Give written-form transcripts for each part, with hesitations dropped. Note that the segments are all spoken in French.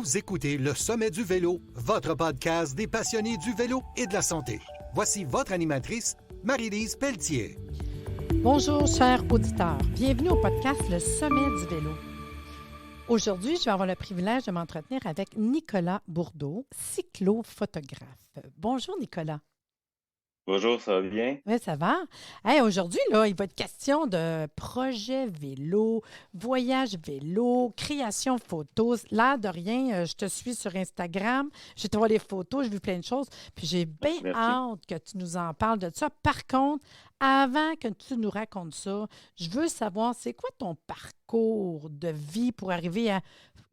Vous écoutez Le Sommet du vélo, votre podcast des passionnés du vélo et de la santé. Voici votre animatrice, Marie-Lise Pelletier. Bonjour, chers auditeurs. Bienvenue au podcast Le Sommet du vélo. Aujourd'hui, je vais avoir le privilège de m'entretenir avec Nicolas Bourdeau, cyclo-photographe. Bonjour, Nicolas. Bonjour, ça va bien? Oui, ça va? Hey, aujourd'hui, là, il va être question de projet vélo, voyage vélo, création photos. L'air de rien, je te suis sur Instagram, j'ai été voir les photos, j'ai vu plein de choses, puis j'ai bien Merci. hâte que tu nous en parles de ça. Par contre, avant que tu nous racontes ça, je veux savoir, c'est quoi ton parcours de vie pour arriver à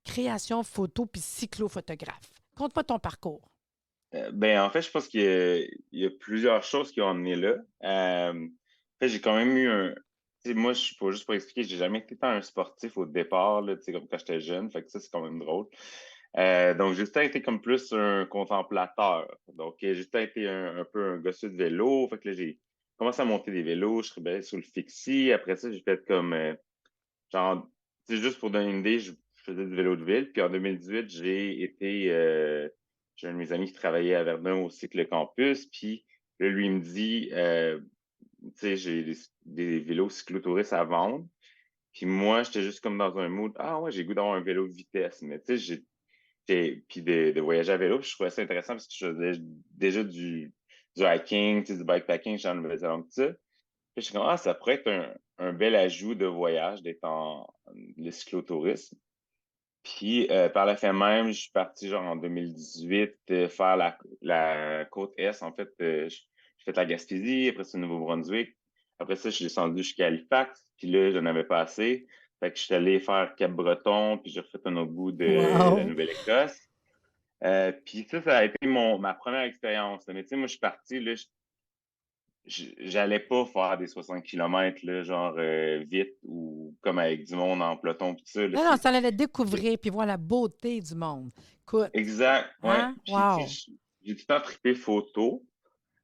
création photo puis cyclo-photographe? Conte-moi ton parcours. En fait, je pense qu'il y a plusieurs choses qui ont amené là. En fait, j'ai quand même eu un. Tu sais, moi, juste pour expliquer, j'ai jamais été tant un sportif au départ, là, tu sais, comme quand j'étais jeune. Fait que ça, c'est quand même drôle. Donc, j'ai tout le temps été comme plus un contemplateur. Donc, j'ai tout le temps été un peu un gosseux de vélo. Fait que là, j'ai commencé à monter des vélos. Je travaillais sur le fixie. Après ça, j'ai fait comme. Genre, tu sais, juste pour donner une idée, je faisais du vélo de ville. Puis en 2018, j'ai un de mes amis qui travaillait à Verdun au Cycle Campus. Puis là, lui, il me dit, tu sais, j'ai des vélos cyclotouristes à vendre. Puis moi, j'étais juste comme dans un mood, ah ouais, j'ai le goût d'avoir un vélo de vitesse. Mais tu sais, puis de voyager à vélo. Puis je trouvais ça intéressant parce que je faisais déjà du hiking, tu sais, du bikepacking, j'en Nouvelle-Zélande, tout ça. Puis je suis comme, ah, ça pourrait être un bel ajout de voyage d'être en le cyclotourisme. Puis par la fin même, je suis parti genre en 2018 faire la côte Est. En fait, j'ai fait la Gaspésie, après ça, Nouveau-Brunswick. Après ça, je suis descendu jusqu'à Halifax. Puis là, j'en avais pas assez. Fait que je suis allé faire Cap-Breton, puis j'ai refait un autre bout de la Wow! Nouvelle-Écosse. Puis ça a été ma première expérience. Mais tu sais, moi, je suis parti, là, j'allais pas faire des 60 km, là, genre vite ou comme avec du monde en peloton pis tout ça. Là, Non, non, ça allait découvrir puis voir la beauté du monde. Écoute, exact, ouais. hein? Puis tu Wow! sais, j'ai tout le temps trippé photo,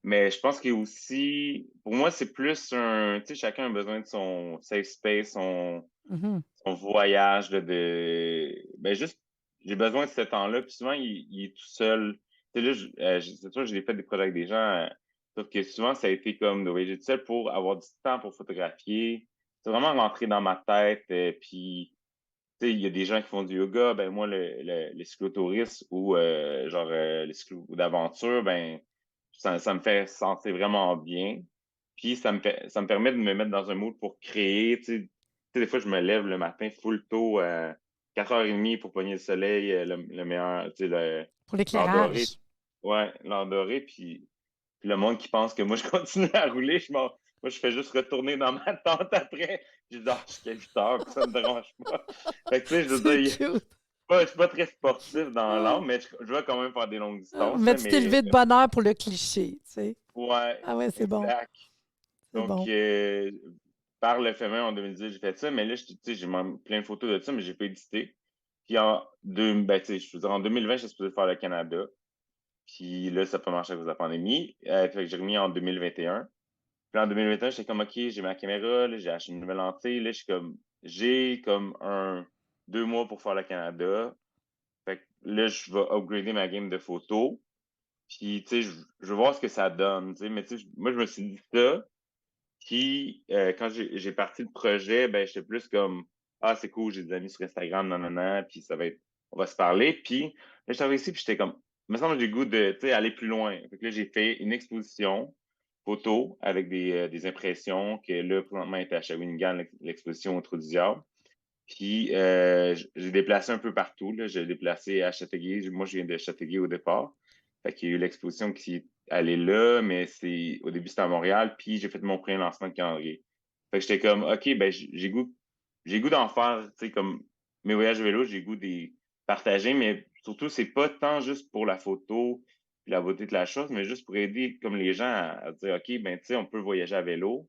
mais je pense que aussi, pour moi, c'est plus un, tu sais, chacun a besoin de son safe space, Mhm. son voyage, ben juste, j'ai besoin de ce temps-là. Puis souvent, il est tout seul. Tu sais, là, c'est sûr, j'ai fait des projets avec des gens, sauf que souvent, ça a été comme de voyager tout seul pour avoir du temps pour photographier. C'est vraiment rentré dans ma tête. Puis, tu sais, il y a des gens qui font du yoga. Ben moi, le cyclotourisme ou le cyclo d'aventure, ben ça me fait sentir vraiment bien. Puis ça me permet de me mettre dans un mood pour créer. Tu sais, des fois, je me lève le matin full tôt, 4h30 pour pogner le soleil, le meilleur, tu sais, Pour l'heure dorée. l'éclairage. Ouais, l'heure dorée. Puis le monde qui pense que moi, je continue à rouler, moi, je fais juste retourner dans ma tente après. Je dis, ah, jusqu'à 8h, puis ça me dérange pas. Fait que, tu sais, je veux C'est dire, cute. je suis pas très sportif dans Ah, l'âme, mais je vais quand même faire des longues distances, mais là, tu t'es mais levé de bonne heure pour le cliché, tu sais. ouais, Ah ouais, c'est bon. exact. C'est Donc, bon. par le fait même, en 2018, j'ai fait ça, mais là, tu sais, j'ai même plein de photos de ça, mais j'ai pas édité. Puis tu sais, je veux dire, en 2020, j'étais supposé faire le Canada. Puis là, ça n'a pas marché à cause de la pandémie. Fait que j'ai remis en 2021. Puis en 2021, j'étais comme, OK, j'ai ma caméra, là, j'ai acheté une nouvelle lentille, là, j'ai comme 2 mois pour faire le Canada. Fait que là, je vais upgrader ma game de photos. Puis, tu sais, je veux voir ce que ça donne, tu sais. Mais tu sais, moi, je me suis dit ça. Puis, quand j'ai parti le projet, ben, j'étais plus comme, ah, c'est cool, j'ai des amis sur Instagram, nanana, puis on va se parler. Puis, là, j'étais ici, puis j'étais comme, il me semble que j'ai le goût de, tu sais, aller plus loin. Fait que là, j'ai fait une exposition photo avec des impressions que là, présentement, est à Shawinigan, l'exposition au Trou du Diable. Puis, j'ai déplacé un peu partout, là. J'ai déplacé à Châteauguay. Moi, je viens de Châteauguay au départ. Fait qu'il y a eu l'exposition qui est allée là, mais au début, c'était à Montréal. Puis, j'ai fait mon premier lancement de calendrier. Fait que j'étais comme, OK, ben, j'ai goût d'en faire, tu sais, comme mes voyages vélo, j'ai goût de partager, mais surtout, c'est pas tant juste pour la photo puis la beauté de la chose, mais juste pour aider comme les gens à dire, OK, ben, tu sais, on peut voyager à vélo.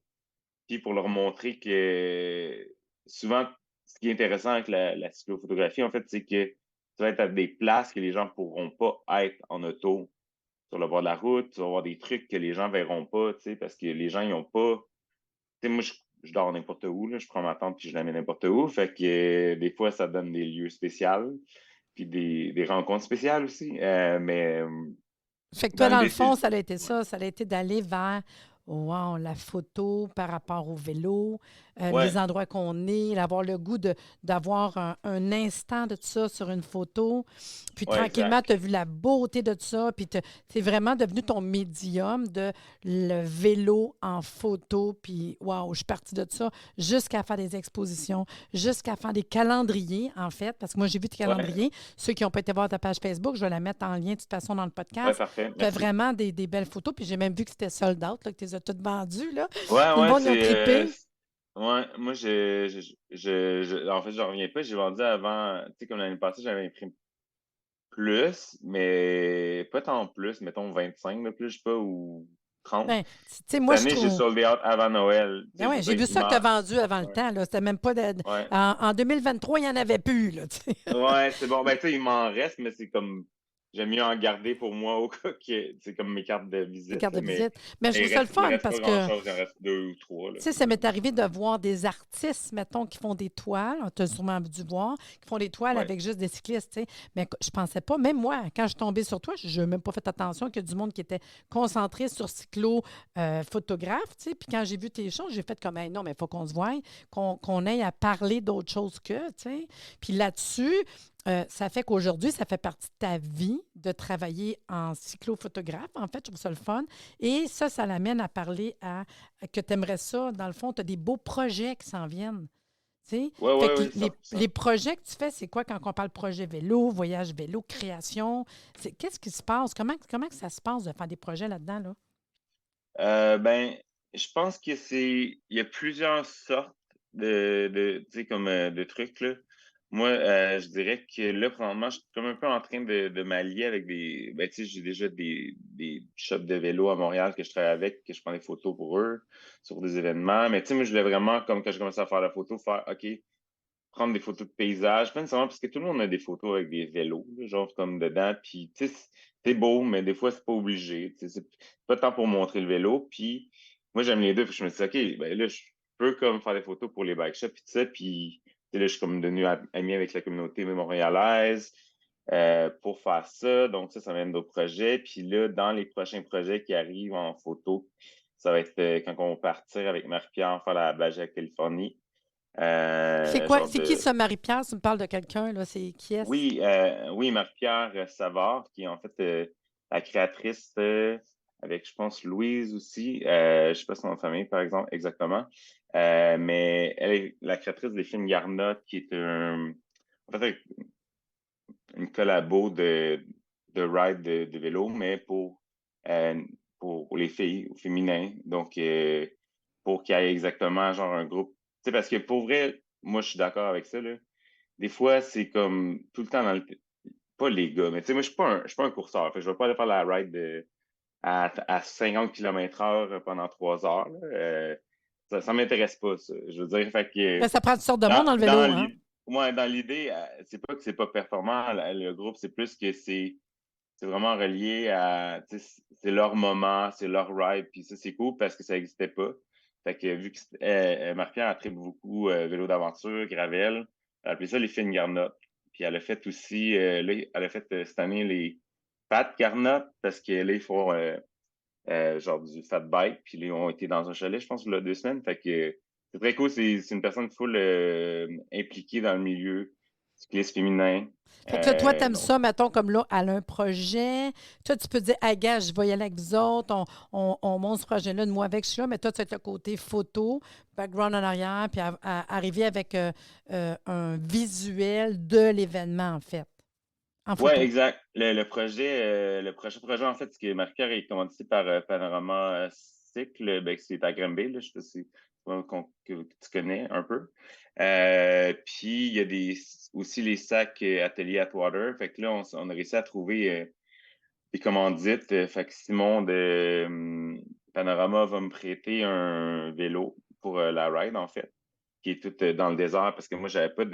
Puis pour leur montrer que souvent, ce qui est intéressant avec la cyclophotographie, en fait, c'est que tu vas être à des places que les gens pourront pas être en auto sur le bord de la route. Tu vas avoir des trucs que les gens verront pas, tu sais, parce que les gens, ils ont pas. Tu sais, moi, je dors n'importe où, là, je prends ma tente puis je la mets n'importe où. Fait que des fois, ça donne des lieux spéciaux. puis des rencontres spéciales aussi. Mais Fait que toi, dans dans le l'idée, fond, c'est... ça a été Ouais, ça. Ça a été d'aller vers, wow, la photo par rapport au vélo, ouais, les endroits qu'on est, d'avoir le goût d'avoir un instant de ça sur une photo. Puis ouais, tranquillement, exact. tu as vu la beauté de ça. Puis c'est vraiment devenu ton médium de le vélo en photo. Puis, wow, je suis partie de ça jusqu'à faire des expositions, jusqu'à faire des calendriers, en fait. Parce que moi, j'ai vu tes Ouais, calendriers. Ceux qui n'ont pas été voir ta page Facebook, je vais la mettre en lien de toute façon dans le ouais, podcast. parfait, Tu as merci. vraiment des belles photos, puis j'ai même vu que c'était sold out, là, que tu les as toutes vendues, là. Ouais, Tout le ouais, monde, ils ont trippé. ouais, moi, en fait, j'en reviens pas. J'ai vendu avant, tu sais, comme l'année passée, j'avais imprimé plus, mais pas tant plus, mettons 25 de plus, je sais pas, ou 30. Ben, tu sais, Cette moi, je année, j'ai trouve. sold out avant Noël. Tu Ben sais, je ouais, veux j'ai dire, vu ça que tu as vendu avant le ouais, temps, là. C'était même pas ouais. en 2023, il n'y en avait plus, là, tu sais. Ouais, c'est bon. Ben, tu sais, il m'en reste, mais c'est comme, j'aime mieux en garder pour moi au cas que, c'est comme mes cartes de Tes visite, cartes de là, mais visite. Mais je trouve ça le il fun reste pas parce que grand-chose. Il en reste deux ou trois, là. tu sais, ça m'est arrivé de voir des artistes, mettons, qui font des toiles. Tu as sûrement dû voir, qui font des toiles Ouais, avec juste des cyclistes, tu sais. Mais je pensais pas, même moi, quand je suis tombée sur toi, je n'ai même pas fait attention qu'il y a du monde qui était concentré sur photographe, tu sais. Puis quand j'ai vu tes choses, j'ai fait comme, hey, non, mais il faut qu'on se voie, qu'on aille à parler d'autre chose que, tu sais. Puis là-dessus, ça fait qu'aujourd'hui, ça fait partie de ta vie de travailler en cyclophotographe. En fait, je trouve ça le fun. Et ça l'amène à parler que tu aimerais ça. Dans le fond, tu as des beaux projets qui s'en viennent. Tu sais? ouais, Fait ouais, que ouais, les 100%. projets que tu fais, c'est quoi quand on parle projet vélo, voyage vélo, création? Qu'est-ce qui se passe? Comment que ça se passe de faire des projets là-dedans, là? Ben, je pense que il y a plusieurs sortes tu sais, comme de trucs, là. Moi, je dirais que là, présentement, je suis comme un peu en train de m'allier avec ben, tu sais, j'ai déjà des shops de vélo à Montréal que je travaille avec, que je prends des photos pour eux sur des événements. Mais tu sais, moi, je voulais vraiment, comme quand je commençais à faire la photo, faire, OK, prendre des photos de paysages, pas nécessairement parce que tout le monde a des photos avec des vélos, là, genre comme dedans, puis tu sais, c'est beau, mais des fois, c'est pas obligé, tu sais, c'est pas tant pour montrer le vélo, puis moi, j'aime les deux, puis je me suis dit, OK, ben là, je peux comme faire des photos pour les bike shops, puis tout ça, puis tu sais, là, je suis comme devenu ami avec la communauté montréalaise pour faire ça, donc ça mène d'autres projets, puis là, dans les prochains projets qui arrivent en photo, ça va être quand on va partir avec Marie-Pierre faire la Baja Californie, C'est quoi? genre C'est qui de ça, Marie-Pierre? Tu me parles de quelqu'un, là? C'est qui est-ce? oui, oui, Marie-Pierre Savard, qui est en fait la créatrice avec, je pense, Louise aussi. Je sais pas son nom de famille, par exemple, exactement. Mais elle est la créatrice des films Garnotte, qui est en fait, une collabo de ride de vélo, mais euh, pour les filles, au féminin. Donc, pour qu'il y ait exactement genre un groupe. Tu sais, parce que pour vrai, moi, je suis d'accord avec ça, là. Des fois, c'est comme tout le temps dans le pas les gars, mais tu sais, moi, je suis pas un courseur. Fait que je vais pas aller faire la ride à 50 km/h pendant 3 heures, là. Ça m'intéresse pas, ça. Je veux dire, fait que Ben, ça prend toutes sortes de monde dans le vélo, hein? ouais, dans l'idée, c'est pas que c'est pas performant, le groupe, c'est plus que c'est vraiment relié à, tu sais, c'est leur moment, c'est leur ride, puis ça, c'est cool parce que ça n'existait pas. Fait que vu que Marie-Pierre a tripe beaucoup vélo d'aventure, gravel, elle a appelé ça les fines garnottes. Puis elle a fait aussi, là, elle a fait cette année les Fat Garnottes parce que là, ils font genre du fat bike, puis là, ils ont été dans un chalet, je pense, il y a 2 semaines. Fait que c'est très cool, c'est une personne full impliquée dans le milieu cycliste féminin. Fait que là, toi, t'aimes Donc, ça, mettons, comme là, elle a un projet. Toi, tu peux dire, ah, gars, je vais y aller avec vous autres, on monte ce projet-là de moi avec, je suis là, mais toi, tu as le côté photo, background en arrière, puis arriver avec un visuel de l'événement, en fait, en ouais, photo. exact. Le prochain projet, en fait, ce qui est marqué est commandité par Panorama Cycle, ben, c'est à Granby, là, je sais pas si que tu connais un peu. Puis il y a aussi les sacs Atelier Atwater. Fait que là, on a réussi à trouver des commandites. Fait que Simon de Panorama va me prêter un vélo pour la ride, en fait, qui est tout dans le désert, parce que moi, j'ai pas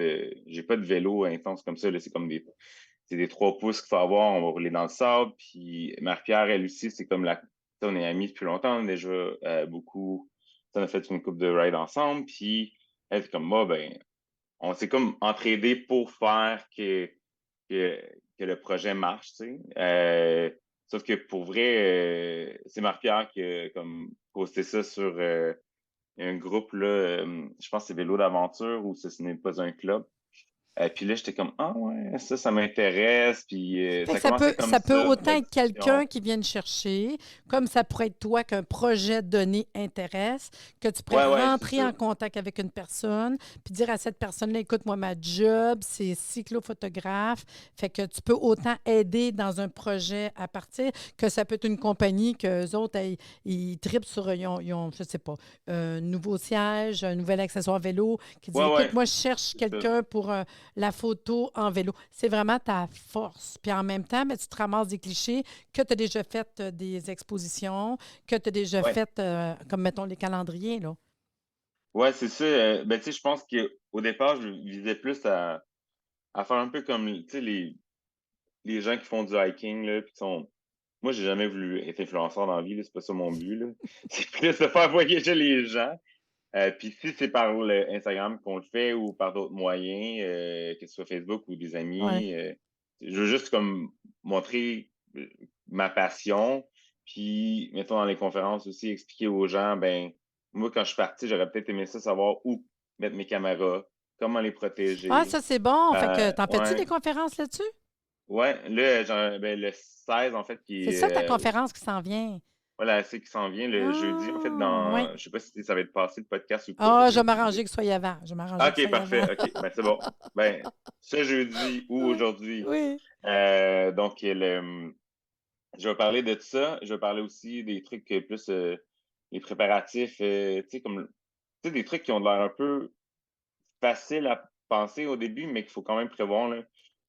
de vélo intense comme ça, là. C'est des 3 pouces qu'il faut avoir, on va rouler dans le sable. Puis Marie-Pierre, elle aussi, c'est comme on est amis depuis longtemps, on a déjà beaucoup. On a fait une coupe de ride ensemble. Puis elle, c'est comme moi, ben, on s'est comme entraidé pour faire que que, que le projet marche, tu sais. Sauf que pour vrai, c'est Marc-Pierre qui a comme posté ça sur un groupe, là, je pense que c'est Vélo d'aventure ou ce n'est pas un club. Puis là, j'étais comme, ah ouais, ça m'intéresse. Puis Fait que ça commençait comme ça peut ça, autant la être quelqu'un discussion. qui vient te chercher, comme ça pourrait être toi qu'un projet donné intéresse, que tu pourrais Ouais, c'est rentrer ça. en contact avec une personne, puis dire à cette personne-là, écoute, moi, ma job, c'est cyclophotographe. Fait que tu peux autant aider dans un projet à partir que ça peut être une compagnie que eux autres, ils tripent sur, je sais pas, un nouveau siège, un nouvel accessoire vélo, qui dit, écoute, Ouais, moi, je cherche c'est ça. quelqu'un pour la photo en vélo. C'est vraiment ta force. Puis en même temps, ben, tu te ramasses des clichés que tu as déjà fait des expositions, que tu as déjà Ouais. fait, comme mettons les calendriers, là. Ouais, c'est ça. Ben, tu sais, je pense qu'au départ, je visais plus à faire un peu comme, tu sais, les gens qui font du hiking, là, puis qui sont. Moi, j'ai jamais voulu être influenceur dans la vie, là, c'est pas ça mon but, là. C'est plus de faire voyager les gens. Puis si c'est par le Instagram qu'on le fait ou par d'autres moyens, que ce soit Facebook ou des Ouais. amis, je veux juste comme montrer ma passion. Puis, mettons dans les conférences aussi, expliquer aux gens, ben, moi, quand je suis parti, j'aurais peut-être aimé ça savoir où mettre mes caméras, comment les Ah, protéger. ça, c'est bon. Fait que t'en fais-tu des Ouais, conférences là-dessus? ouais. Là, ben, le 16, en fait, C'est qui ça ta est conférence qui s'en vient. voilà, c'est qui s'en vient le jeudi, en fait, Ah, oui. dans. Je sais pas si ça va être passé le podcast ou pas, Ah, je vais jeudi. m'arranger que ce soit avant. Je vais m'arranger que ce OK, soit avant. parfait. OK, ben c'est bon. Ben, ce jeudi ou Oui. aujourd'hui. Oui. Donc, je vais parler de ça. Je vais parler aussi des trucs plus les préparatifs, tu sais, comme tu sais, des trucs qui ont l'air un peu faciles à penser au début, mais qu'il faut quand même prévoir, là.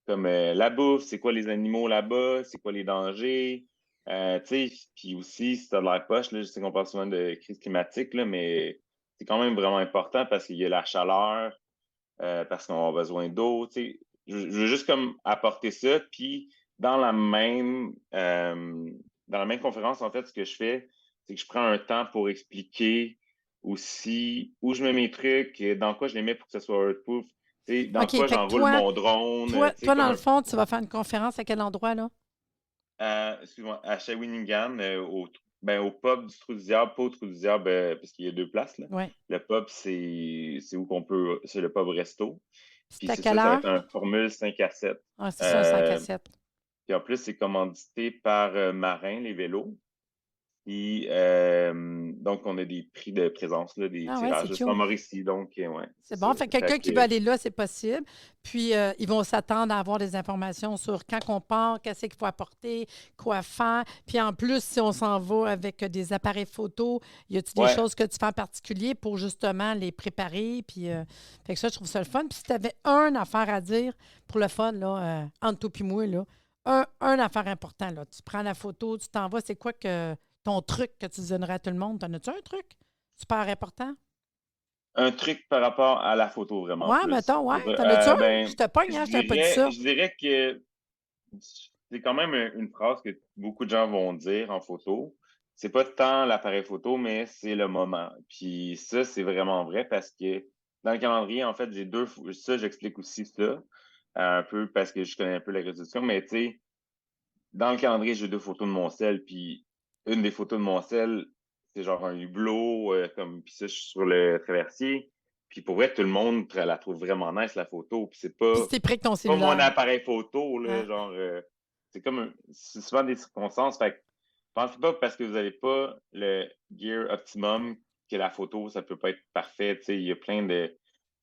Comme la bouffe, c'est quoi les animaux là-bas, c'est quoi les dangers. Tu sais, puis aussi, si t'as de l'air poche, là, je sais qu'on parle souvent de crise climatique, là, mais c'est quand même vraiment important parce qu'il y a la chaleur, parce qu'on a besoin d'eau. Tu sais. Je veux juste comme apporter ça. Puis dans dans la même conférence, en fait, ce que je fais, c'est que je prends un temps pour expliquer aussi où je mets mes trucs, dans quoi je les mets pour que ce soit earthproof. Tu sais, dans OK. quoi Fait que j'enroule mon drone, tu sais, toi, comme dans le fond, tu vas faire une conférence à quel endroit, là? excuse-moi, à Shawinigan, au pub du Trou du Diable, pas au Trou du Diable, parce qu'il y a deux places, là. Oui. Le pub, c'est où qu'on peut, c'est le pub resto. Puis C'est à c'est ça, quelle ça va heure? être un formule 5 à 7. Ah, c'est ça, un 5 à Euh, 7. puis en plus, c'est commandité par Marin, les vélos. Puis donc, on a des prix de présence, là, des Ah ouais, c'est tirages. C'est en cute. Mauricie, donc, ouais, c'est C'est ça. bon. Fait que Fait quelqu'un qui veut que, aller là, c'est possible. Puis, ils vont s'attendre à avoir des informations sur quand on part, qu'est-ce qu'il faut apporter, quoi faire. Puis, en plus, si on s'en va avec des appareils photo, y a-t-il des ouais, choses que tu fais en particulier pour justement les préparer? Puis, fait que ça, je trouve ça le fun. Puis, si tu avais une affaire à dire pour le fun, là, entre toi et moi, là, un affaire important, là. Tu prends la photo, tu t'en vas. C'est quoi que ton truc que tu donnerais à tout le monde? T'en as-tu un truc super important? un truc par rapport à la photo, vraiment Ouais, plus. mettons, ouais. T'en as-tu un? Je Ben, te pogne, hein? Je t'avais pas dit ça. je dirais que c'est quand même une phrase que beaucoup de gens vont dire en photo. C'est pas tant l'appareil photo, mais c'est le moment. Puis ça, c'est vraiment vrai parce que dans le calendrier, en fait, j'ai ça, j'explique aussi ça, un peu parce que je connais un peu la résolution, mais tu sais, dans le calendrier, j'ai deux photos de mon sel, puis une des photos de mon sel, c'est genre un hublot, comme, puis ça, je suis sur le traversier. Puis pour vrai, tout le monde la trouve vraiment nice, la photo. Puis Puis c'était pris avec ton pas mon cellulaire. appareil photo, là, Hein? genre, c'est comme, c'est souvent des circonstances. Fait que, pensez pas parce que vous n'avez pas le gear optimum que la photo, ça peut pas être parfait. Tu sais, il y a plein de, tu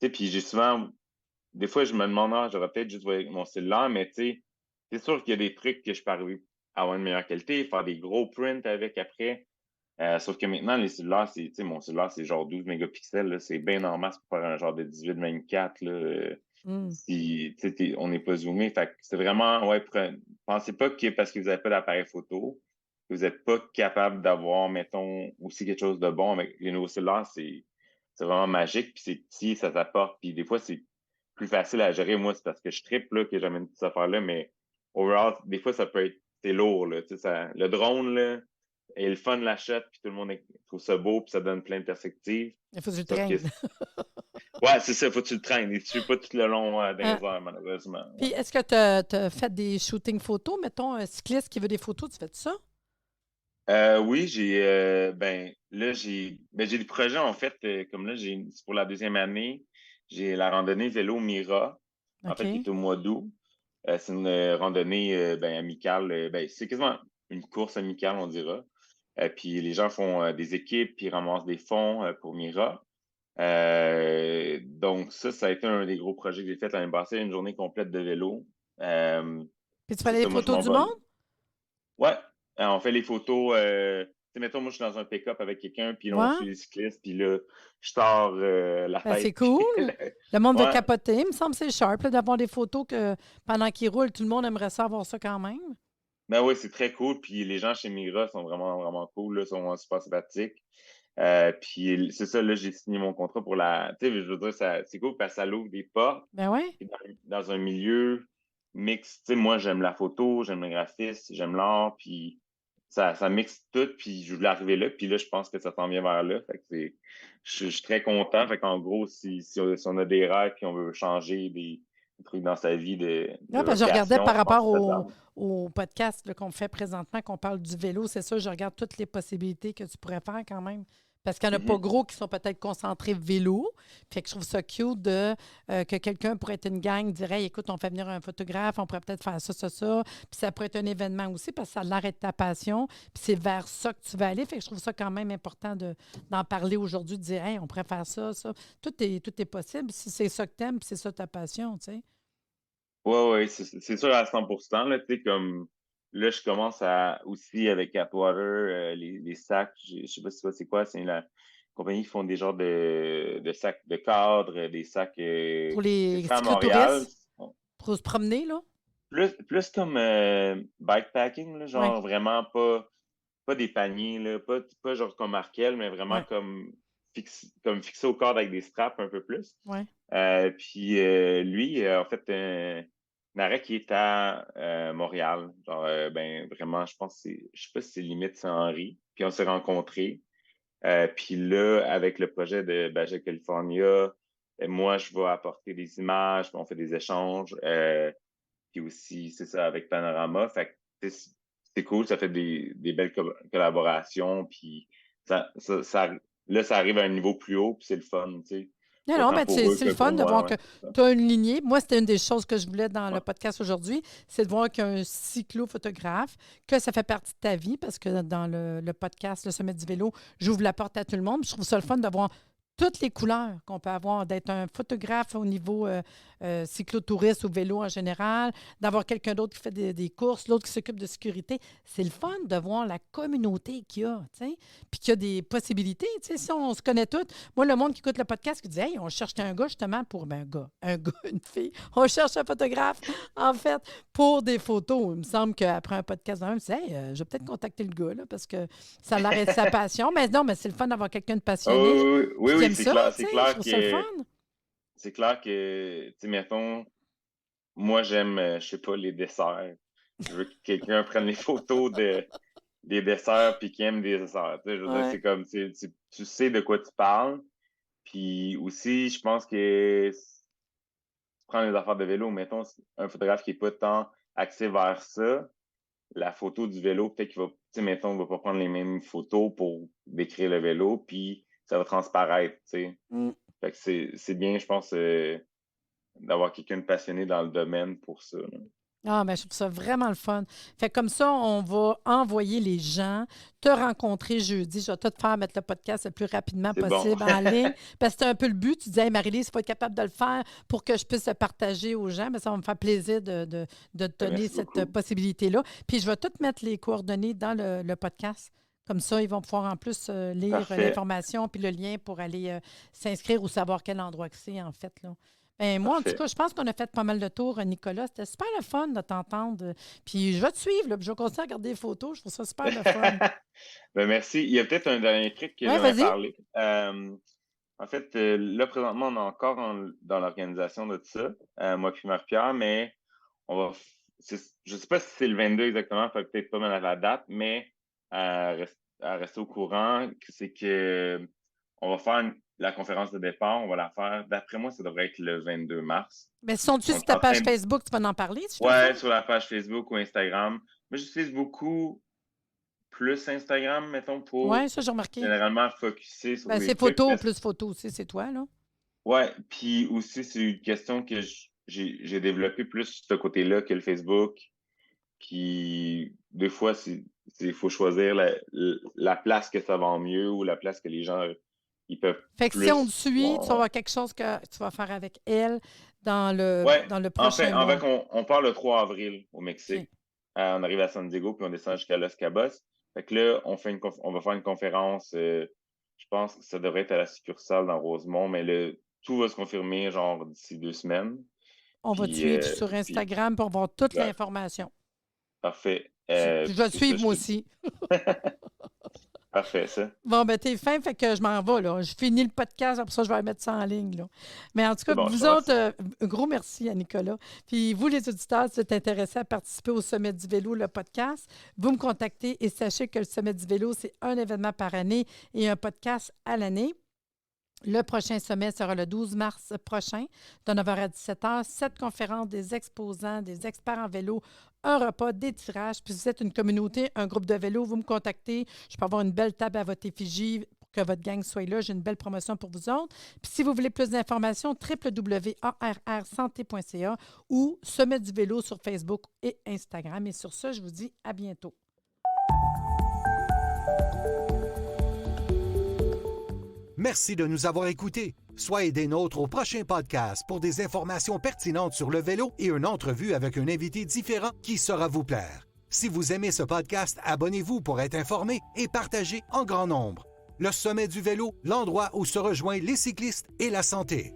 sais, puis j'ai souvent, des fois, je me demande, ah, j'aurais peut-être juste avec mon cellulaire, mais tu sais, c'est sûr qu'il y a des trucs que je peux arriver à avoir une meilleure qualité, faire des gros prints avec après. Sauf que maintenant, les cellulaires, tu sais, mon cellulaire, c'est genre 12 mégapixels, là, c'est bien normal pour faire un genre de 18-24, là. Hum. Si, tu sais, on n'est pas zoomé. Fait que c'est vraiment, ouais, pensez pas que parce que vous n'avez pas d'appareil photo, que vous n'êtes pas capable d'avoir, mettons, aussi quelque chose de bon avec les nouveaux cellulaires, c'est vraiment magique, puis c'est petit, ça s'apporte, puis des fois, c'est plus facile à gérer. Moi, c'est parce que je trippe, là, que j'amène toutes ces affaires-là, mais overall, des fois, ça peut être, c'est lourd, là, tu sais, le drone, là, et le fun l'achète, puis tout le monde trouve ça beau, puis ça donne plein de perspectives. Il faut que tu Sauf que, traînes. ouais, c'est ça, faut que tu le traînes. Et tu ne pas tout le long dans les Hein? airs, malheureusement. Puis Ouais. est-ce que tu as fait des shootings photos? Mettons, un cycliste qui veut des photos, tu fais ça? Oui, j'ai des projets en fait, comme là, c'est pour la deuxième année, j'ai la randonnée vélo Mira, en fait, qui OK. est au mois d'août. C'est une randonnée amicale, c'est quasiment une course amicale, on dira. Puis les gens font des équipes, puis ramassent des fonds pour Mira. Donc ça a été un des gros projets que j'ai fait l'année passée, une journée complète de vélo. Euh, Puis tu fais c'est des ça, moi je photos m'en du monde? vais. Ouais, on fait les photos. Tu sais, mettons, moi, je suis dans un pick-up avec quelqu'un, puis là, on Ouais. suit les cyclistes, puis là, je sors la Ben, c'est tête. Puis cool. Le monde va ouais, capoter. Il me semble que c'est sharp là, d'avoir des photos que pendant qu'ils roulent, tout le monde aimerait ça avoir ça quand même. ben oui, c'est très cool. Puis les gens chez Mira sont vraiment, vraiment cool, là, sont super sympathiques. Puis c'est ça, là, j'ai signé mon contrat pour la. Tu sais, je veux dire, c'est cool parce que ça l'ouvre des portes. Ben oui. Puis dans un milieu mixte, tu sais, moi, j'aime la photo, j'aime le graphisme, j'aime l'art, puis ça mixe tout, puis je voulais arriver là, puis là, je pense que ça s'en vient vers là. Fait que je suis très content. Fait qu'en gros, si on a des rêves, puis on veut changer des trucs dans sa vie de Là, parce que je regardais vocation, par je pense rapport que c'est faisable. au podcast là, qu'on fait présentement, qu'on parle du vélo, c'est ça, je regarde toutes les possibilités que tu pourrais faire quand même. Parce qu'il n'y en a pas Mhm. gros qui sont peut-être concentrés vélo. Fait que je trouve ça cute de, que quelqu'un pourrait être une gang, dirait hey, écoute, on fait venir un photographe, on pourrait peut-être faire ça, ça, ça. Puis ça pourrait être un événement aussi parce que ça l'arrête ta passion. Puis c'est vers ça que tu vas aller. Fait que je trouve ça quand même important d'en parler aujourd'hui, de dire hey, on pourrait faire ça, ça. Tout est possible si c'est ça que t'aimes, puis c'est ça ta passion, tu sais. Ouais, ouais, c'est sûr à 100%. Là, tu sais, comme là, je commence à aussi avec Atwater, les sacs, je sais pas si c'est quoi, c'est la compagnie qui font des genres de sacs de cadre, des sacs Pour c'est les fait à Montréal. cyclotouristes, pour se promener, là? Plus comme bikepacking, là, Oui, genre vraiment pas des paniers, là, pas genre comme Markel, mais vraiment oui, comme fixé au cadre avec des straps un peu plus. oui. Puis lui, en fait, un arrêt qui est à Montréal. Genre, ben vraiment, je sais pas si c'est limite Saint-Henri. Puis on s'est rencontrés. Puis là, avec le projet de Baja California, moi, je vais apporter des images, puis on fait des échanges. Puis aussi, c'est ça, avec Panorama. Fait que c'est cool, ça fait des belles collaborations. Puis là, ça arrive à un niveau plus haut, puis c'est le fun, tu sais. Non, non, Autant ben, pour eux c'est que le fun pour de moi, voir ouais. que C'est ça. tu as une lignée. Moi, c'était une des choses que je voulais dans le Ouais. podcast aujourd'hui, c'est de voir qu'un cyclo-photographe, que ça fait partie de ta vie, parce que dans le podcast, le Sommet du vélo, j'ouvre la porte à tout le monde. Je trouve ça le fun de voir toutes les couleurs qu'on peut avoir, d'être un photographe au niveau cyclotouriste ou vélo en général, d'avoir quelqu'un d'autre qui fait des courses, l'autre qui s'occupe de sécurité. C'est le fun de voir la communauté qu'il y a, tu sais, puis qu'il y a des possibilités. Tu sais, si on se connaît toutes, moi, le monde qui écoute le podcast qui dit hey, on cherche un gars justement pour un gars, une fille. On cherche un photographe, en fait, pour des photos. Il me semble qu'après un podcast de même, je dis hey, je vais peut-être contacter le gars, là, parce que ça l'arrête sa passion. Mais non, mais c'est le fun d'avoir quelqu'un de Ah passionné oui, oui, oui, puis qui oui, aime c'est ça, clair, tu c'est sais. Je clair trouve ça le fun. tu sais, mettons, moi, j'aime, je sais pas, les desserts. Je veux que quelqu'un prenne les photos des desserts puis qui aime des desserts. Tu sais, je veux dire, Ouais. c'est comme, tu sais de quoi tu parles. Puis aussi, je pense que prendre les affaires de vélo, mettons, un photographe qui n'est pas tant axé vers ça, la photo du vélo, peut-être qu'il va, tu sais, mettons, il va pas prendre les mêmes photos pour décrire le vélo, puis ça va transparaître, tu sais. Mm. Fait que c'est bien, je pense, d'avoir quelqu'un de passionné dans le domaine pour ça, là. Ah, ben, je trouve ça vraiment le fun. Fait que comme ça, on va envoyer les gens te rencontrer jeudi. Je vais tout faire mettre le podcast le plus rapidement C'est bon. possible en ligne. Parce que c'est un peu le but. Tu disais, hey, Marie-Lise, il faut être capable de le faire pour que je puisse le partager aux gens. Mais ça va me faire plaisir de te Ben, donner merci cette beaucoup. possibilité-là. Puis je vais tout mettre les coordonnées dans le podcast. Comme ça, ils vont pouvoir en plus lire Parfait. l'information puis le lien pour aller s'inscrire ou savoir quel endroit que c'est, en fait, là. Ben, moi, en tout Parfait. cas, je pense qu'on a fait pas mal de tours, Nicolas. C'était super le fun de t'entendre. Puis je vais te suivre, là, puis je vais continuer à regarder des photos. Je trouve ça super le fun. Ben, merci. Il y a peut-être un dernier truc que Oui, j'aimerais vas-y. parler. En fait, là, présentement, on est encore dans l'organisation de tout ça, moi puis Marie-Pierre, mais on va. Je sais pas si c'est le 22 exactement, fait peut-être pas mal à la date, mais à rester au courant, c'est que on va faire la conférence de départ. On va la faire, d'après moi, ça devrait être le 22 mars. Mais si on dessus On sur est ta en page train de- Facebook, tu vas en parler? Si je te Ouais, fais? sur la page Facebook ou Instagram. Mais j'utilise beaucoup plus Instagram, mettons, Oui, pour ça, j'ai remarqué. généralement focusser sur Ben, des c'est trucs. photo plus photo aussi, c'est toi, là. Ouais, puis aussi, c'est une question que j'ai développé plus ce côté-là que le Facebook. Puis des fois, il faut choisir la place que ça va mieux ou la place que les gens ils peuvent Fait que si on te plus suit, tu vas avoir quelque chose que tu vas faire avec elle Ouais, dans le en prochain fait, mois. on part le 3 avril au OK. Mexique. On arrive à San Diego, puis on descend jusqu'à Los Cabos. Fait que là, on va faire une conférence, je pense que ça devrait être à la succursale dans Rosemont, mais tout va se confirmer genre d'ici 2 semaines. On va te Puis, suivre sur puis Instagram pour avoir toute ouais, l'information. parfait. Puis je Puis vais te c'est ça, suivre moi aussi. parfait, ça. Bon, ben t'es fin, fait que je m'en vais, là. Je finis le podcast, après ça, je vais mettre ça en ligne, là. Mais en tout C'est cas, bon, je te vous autres, remercie. un gros merci à Nicolas. Puis vous, les auditeurs, si vous êtes intéressés à participer au Sommet du vélo, le podcast, vous me contactez et sachez que le Sommet du vélo, c'est un événement par année et un podcast à l'année. Le prochain sommet sera le 12 mars prochain, de 9h à 17h. 7 conférences, des exposants, des experts en vélo, un repas, des tirages. Puis si vous êtes une communauté, un groupe de vélo, vous me contactez. Je peux avoir une belle table à votre effigie pour que votre gang soit là. J'ai une belle promotion pour vous autres. Puis si vous voulez plus d'informations, www.arrsanté.ca ou Sommet du vélo sur Facebook et Instagram. Et sur ça, je vous dis à bientôt. Merci de nous avoir écoutés. Soyez des nôtres au prochain podcast pour des informations pertinentes sur le vélo et une entrevue avec un invité différent qui saura vous plaire. Si vous aimez ce podcast, abonnez-vous pour être informé et partagez en grand nombre. Le Sommet du vélo, l'endroit où se rejoignent les cyclistes et la santé.